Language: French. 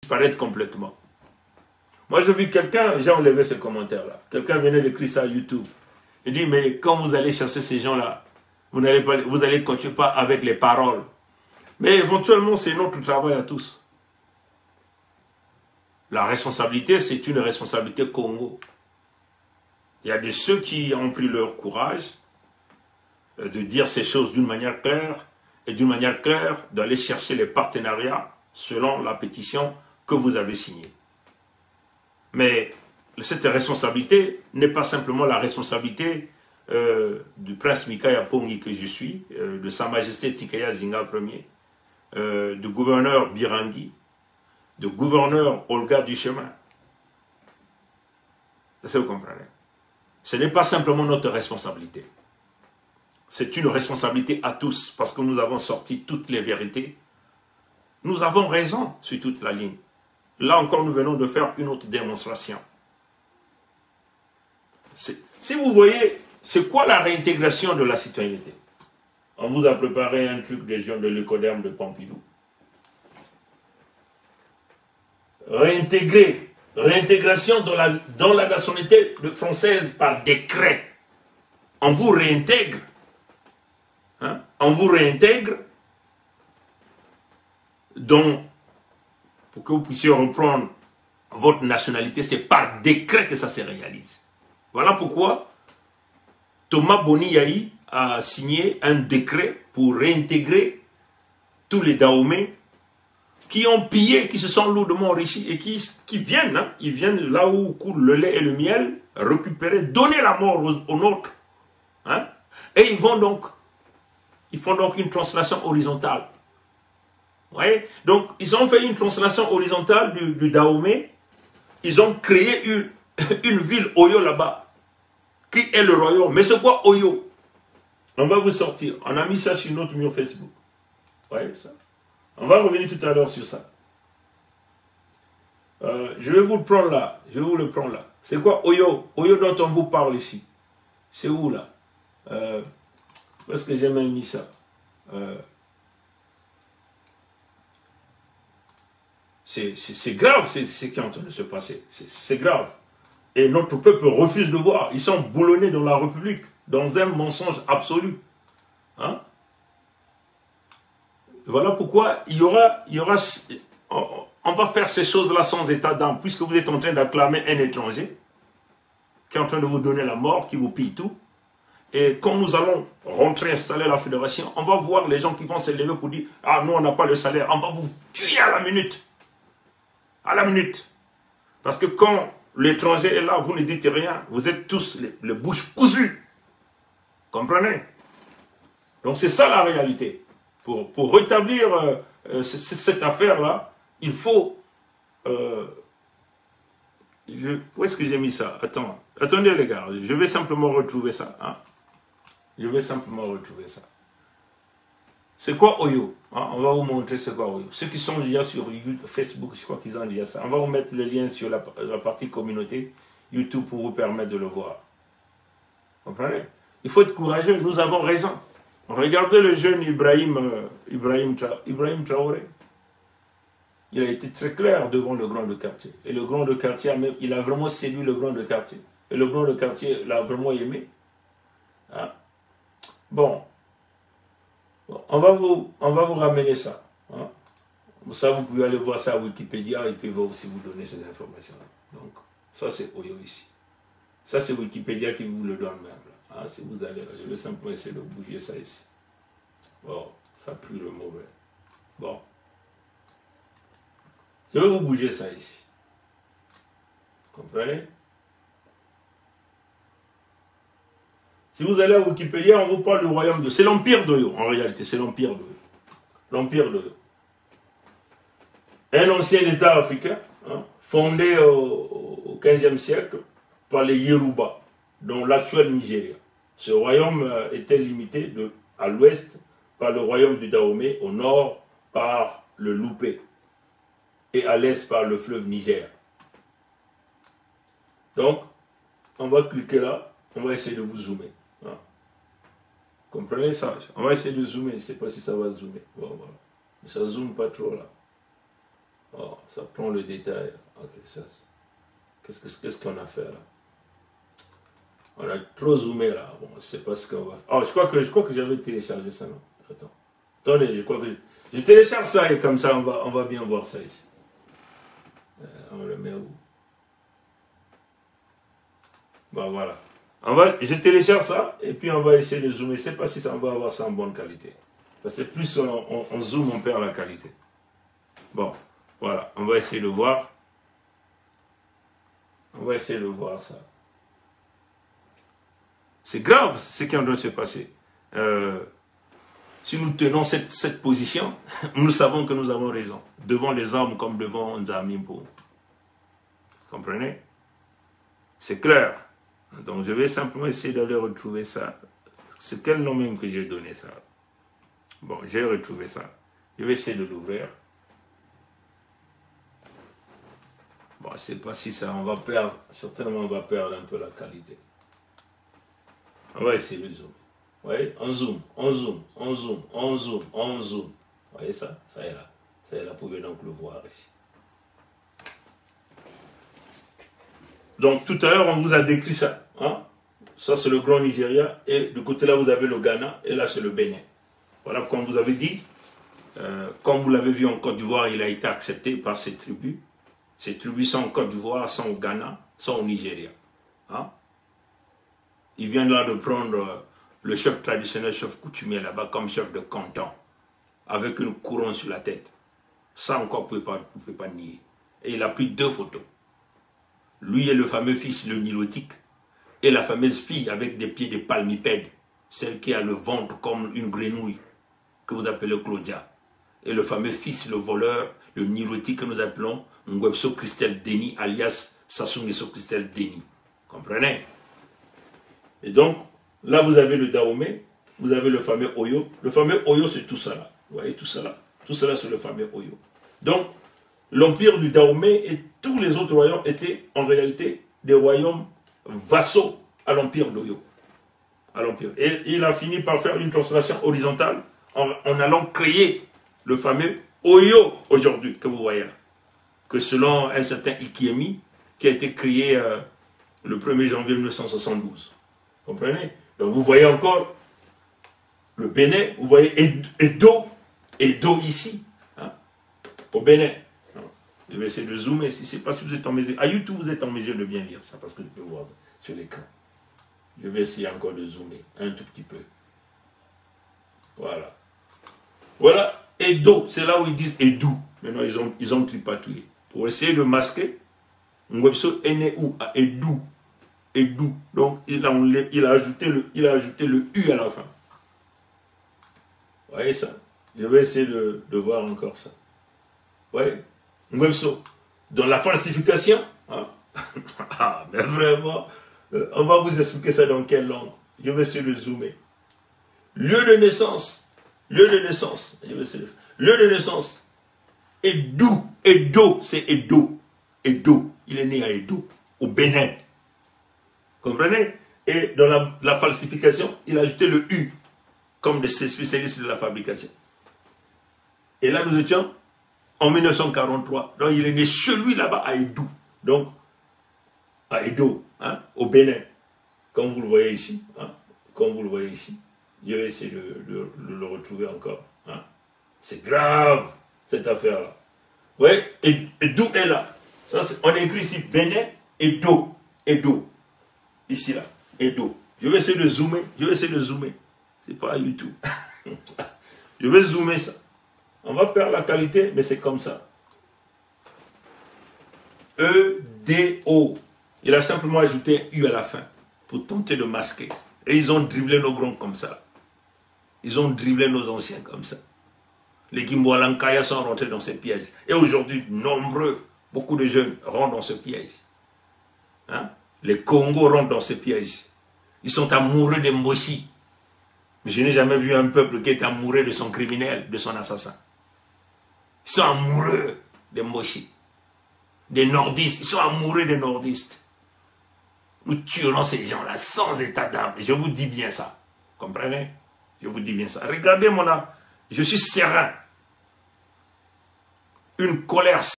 disparaître complètement. Moi, j'ai vu quelqu'un, j'ai enlevé ce commentaire-là. Quelqu'un venait d'écrire ça à YouTube. Il dit, mais quand vous allez chasser ces gens-là, vous allez continuer pas avec les paroles. Mais éventuellement, c'est notre travail à tous. La responsabilité, c'est une responsabilité Congo. Il y a de ceux qui ont pris leur courage de dire ces choses d'une manière claire, et d'une manière claire d'aller chercher les partenariats selon la pétition que vous avez signée. Mais cette responsabilité n'est pas simplement la responsabilité du prince Mikaya Pongi que je suis, de Sa Majesté Tikaya Zinga Ier, du gouverneur Birangi, du gouverneur Olga Duchemin. Est-ce que vous comprenez? Ce n'est pas simplement notre responsabilité. C'est une responsabilité à tous, parce que nous avons sorti toutes les vérités. Nous avons raison sur toute la ligne. Là encore, nous venons de faire une autre démonstration. Si vous voyez, c'est quoi la réintégration de la citoyenneté? On vous a préparé un truc des gens de l'écoderme de Pompidou. Réintégration dans la nationalité française par décret. On vous réintègre. Hein? On vous réintègre pour que vous puissiez reprendre votre nationalité. C'est par décret que ça se réalise. Voilà pourquoi Thomas Boni Yahi a signé un décret pour réintégrer tous les Dahomey qui ont pillé, qui se sont lourdement enrichis et qui viennent, hein, ils viennent là où coule le lait et le miel, récupérer, donner la mort aux nôtres. Hein, et ils font donc une translation horizontale. Vous voyez? Donc, ils ont fait une translation horizontale du Dahomey. Ils ont créé une ville Oyo là-bas, qui est le royaume. Mais c'est quoi Oyo? On va vous sortir. On a mis ça sur notre mur Facebook. Vous voyez ça? On va revenir tout à l'heure sur ça. Je vais vous le prendre là. Je vais vous le prendre là. C'est quoi Oyo? Oyo dont on vous parle ici. C'est où là? Où est-ce que j'ai même mis ça? C'est grave ce qui est en train de se passer. C'est grave. Et notre peuple refuse de voir. Ils sont boulonnés dans la République, dans un mensonge absolu. Hein? Voilà pourquoi on va faire ces choses-là sans état d'âme, puisque vous êtes en train d'acclamer un étranger qui est en train de vous donner la mort, qui vous pille tout. Et quand nous allons rentrer, installer la fédération, on va voir les gens qui vont se lever pour dire « Ah, nous, on n'a pas le salaire. » On va vous tuer à la minute. À la minute. Parce que quand l'étranger est là, vous ne dites rien. Vous êtes tous les bouches cousues. Comprenez? Donc c'est ça la réalité. Pour rétablir cette affaire-là, il faut... où est-ce que j'ai mis ça? Attendez les gars, je vais simplement retrouver ça. Hein? Je vais simplement retrouver ça. C'est quoi Oyo? Hein? On va vous montrer c'est quoi Oyo. Ceux qui sont déjà sur YouTube, Facebook, je crois qu'ils ont déjà ça. On va vous mettre le lien sur la partie communauté YouTube pour vous permettre de le voir. Vous comprenez? Il faut être courageux, nous avons raison. Regardez le jeune Ibrahim Traoré. Il a été très clair devant le grand de quartier. Et le grand de quartier, il a vraiment séduit le grand de quartier. Et le grand de quartier l'a vraiment aimé. Hein? Bon, on va vous ramener ça. Hein? Ça, vous pouvez aller voir ça à Wikipédia et puis va aussi vous donner ces informations-là. Donc, ça c'est Oyo ici. Ça c'est Wikipédia qui vous le donne même. Là. Hein? Si vous allez là, je vais simplement essayer de bouger ça ici. Bon, ça pue le mauvais. Bon. Je vais vous bouger ça ici. Comprenez? Si vous allez à Wikipédia, on vous parle du royaume de... C'est l'empire d'Oyo, en réalité, c'est l'empire d'Oyo. L'empire d'Oyo. Un ancien État africain, hein, fondé au XVe siècle par les Yoruba, dont l'actuel Nigeria. Ce royaume était limité à l'ouest par le royaume du Dahomey, au nord par le Loupé et à l'est par le fleuve Niger. Donc, on va cliquer là, on va essayer de vous zoomer. Hein. Comprenez ça? On va essayer de zoomer, je ne sais pas si ça va zoomer. Bon, voilà. Mais ça ne zoome pas trop là. Oh, ça prend le détail. Ok, ça. Qu'est-ce qu'on a fait là? On a trop zoomé là. Bon, je sais pas ce qu'on va faire. Oh, je crois que j'avais téléchargé ça, non? Attends. Attendez, je crois que je télécharge ça et comme ça, on va bien voir ça ici. On le met où? Bon, voilà. Je télécharge ça et puis on va essayer de zoomer. Je ne sais pas si ça, on va avoir ça en bonne qualité. Parce que plus on zoome, on perd la qualité. Bon, voilà. On va essayer de voir. On va essayer de voir ça. C'est grave ce qui est en train de se passer. Si nous tenons cette position, nous savons que nous avons raison. Devant les hommes comme devant Nzamimpo. Comprenez? C'est clair. Donc je vais simplement essayer d'aller retrouver ça. C'est quel nom même que j'ai donné ça? Bon, j'ai retrouvé ça. Je vais essayer de l'ouvrir. Bon, je ne sais pas si ça, on va perdre, certainement on va perdre un peu la qualité. On va essayer de zoomer. Vous voyez, on zoom, on zoom, on zoom, on zoom, on zoom. Vous voyez ça? Ça est là. Ça est là, vous pouvez donc le voir ici. Donc tout à l'heure, on vous a décrit ça. Hein? Ça, c'est le Grand Nigeria. Et de côté là, vous avez le Ghana. Et là, c'est le Bénin. Voilà, comme vous avez dit, comme vous l'avez vu en Côte d'Ivoire, il a été accepté par ces tribus. Ces tribus sont en Côte d'Ivoire, sont au Ghana, sont au Nigeria. Hein? Il vient là de prendre le chef traditionnel, chef coutumier là-bas, comme chef de canton, avec une couronne sur la tête. Ça encore, vous ne pouvez pas nier. Et il a pris 2 photos. Lui est le fameux fils, le nilotique, et la fameuse fille avec des pieds de palmipède, celle qui a le ventre comme une grenouille, que vous appelez Claudia. Et le fameux fils, le voleur, le nilotique que nous appelons Ngwebso Christelle Denis, alias Sassou-Nguesso Christelle Denis. Comprenez? Et donc, là vous avez le Dahomey, vous avez le fameux Oyo. Le fameux Oyo, c'est tout ça là. Vous voyez tout ça là? Tout ça là, c'est le fameux Oyo. Donc, l'empire du Dahomey et tous les autres royaumes étaient en réalité des royaumes vassaux à l'empire d'Oyo. Et il a fini par faire une translation horizontale en allant créer le fameux Oyo aujourd'hui, que vous voyez là. Que selon un certain Ikiemi, qui a été créé le 1er janvier 1972. Vous comprenez? Donc vous voyez encore le Bénin, vous voyez Edo ici, hein, au Bénin. Je vais essayer de zoomer, si c'est pas si vous êtes en mesure. À YouTube, vous êtes en mesure de bien lire ça, parce que je peux voir ça sur l'écran. Je vais essayer encore de zoomer un tout petit peu. Voilà. Voilà, Edo, c'est là où ils disent Edou. Maintenant, ils ont tripatouillé. Pour essayer de masquer, Ngwebso est né où? À Edou. Edou. Donc, il a ajouté le U à la fin. Vous voyez ça? Je vais essayer de voir encore ça. Vous voyez? Ngwebso. Dans la falsification, hein? Ah, mais vraiment, on va vous expliquer ça dans quelle langue. Je vais essayer de zoomer. Lieu de naissance. Lieu de naissance. Je vais essayer de... Lieu de naissance. Edo, c'est Edo. Edo, il est né à Edo, au Bénin. Comprenez? Et dans la falsification, il a ajouté le U, comme des spécialistes de la fabrication. Et là, nous étions en 1943. Donc, il est né chez lui là-bas à Edo. Donc, à Edo, hein, au Bénin. Comme vous le voyez ici. Hein, comme vous le voyez ici. Je vais essayer de le retrouver encore. Hein. C'est grave, cette affaire-là. Vous voyez, Edo est là. Ça, on écrit ici Bénin, Edo. Edo. Ici, là. Edo. Je vais essayer de zoomer. C'est pas YouTube. Je vais zoomer ça. On va perdre la qualité, mais c'est comme ça. E-D-O. Il a simplement ajouté un U à la fin pour tenter de masquer. Et ils ont dribblé nos grands comme ça. Ils ont dribblé nos anciens comme ça. Les Gimboalankaya sont rentrés dans ces pièges. Et aujourd'hui, beaucoup de jeunes rentrent dans ce piège. Hein? Les Congos rentrent dans ces pièges. Ils sont amoureux des Mboshi. Mais je n'ai jamais vu un peuple qui est amoureux de son criminel, de son assassin. Ils sont amoureux des Mboshi. Des nordistes. Ils sont amoureux des nordistes. Nous tuerons ces gens-là sans état d'âme. Je vous dis bien ça. Comprenez? Je vous dis bien ça. Regardez mon âme. Je suis serein. Une colère